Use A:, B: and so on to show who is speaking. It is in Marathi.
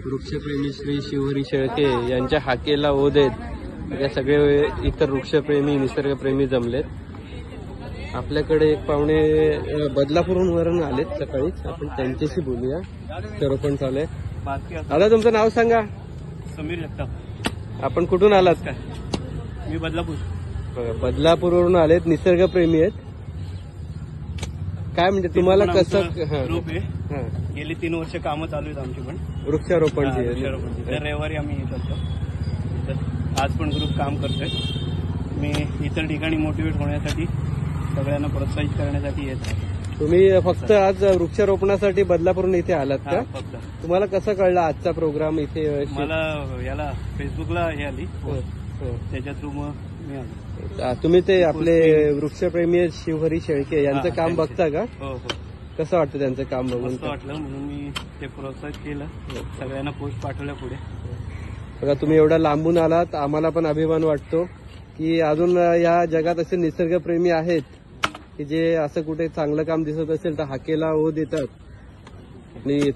A: वृक्षप्रेमी श्री शिवहरी शेळके यांच्या हाकेला ओढ आहेत. या सगळे इतर वृक्षप्रेमी निसर्गप्रेमी जमलेत. आपल्याकडे एक पाहुणे बदलापूरवरून आलेत सकाळीच, आपण त्यांच्याशी बोलूया. वृक्षारोपण चालू आहे. दादा तुमचं नाव सांगा.
B: समीर जगताप.
A: आपण कुठून आलात? काय
B: मी बदलापूर.
A: बदलापूरवरून आलेत, निसर्गप्रेमी आहेत. काय म्हणजे तुम्हाला कसं
B: ग्रुप आहे. गेली 3 वर्ष कामं चालू आहेत आमची पण
A: वृक्षारोपणची?
B: दर रविवारी आम्ही येत असतो. तर आज पण ग्रुप काम करतोय. मी इतर ठिकाणी मोटिवेट होण्यासाठी, सगळ्यांना प्रोत्साहित करण्यासाठी येत आहे.
A: तुम्ही फक्त आज वृक्षारोपणासाठी बदलापूरून इथे आलात का?
B: फक्त.
A: तुम्हाला कसं कळलं आजचा प्रोग्राम इथे?
B: मला याला फेसबुकला हे आली, त्याच्या थ्रू मग मी आलो.
A: तुम्ही ते आपले वृक्षप्रेमी शिवहरी शेळके यांचं काम बघता का?
B: हो हो.
A: कसं वाटतं त्यांचं काम बघून?
B: मस्त वाटलं, म्हणून मी ते प्रोत्साहित केलं. सगळ्यांना पोस्ट पाठवल्या पुढे.
A: बघा तुम्ही एवढा लांबून आलात, आम्हाला पण अभिमान वाटतो की अजून या जगात असे निसर्गप्रेमी आहेत की जे असं कुठे चांगलं काम दिसत असेल तर हाकेला ओढ देतात. आणि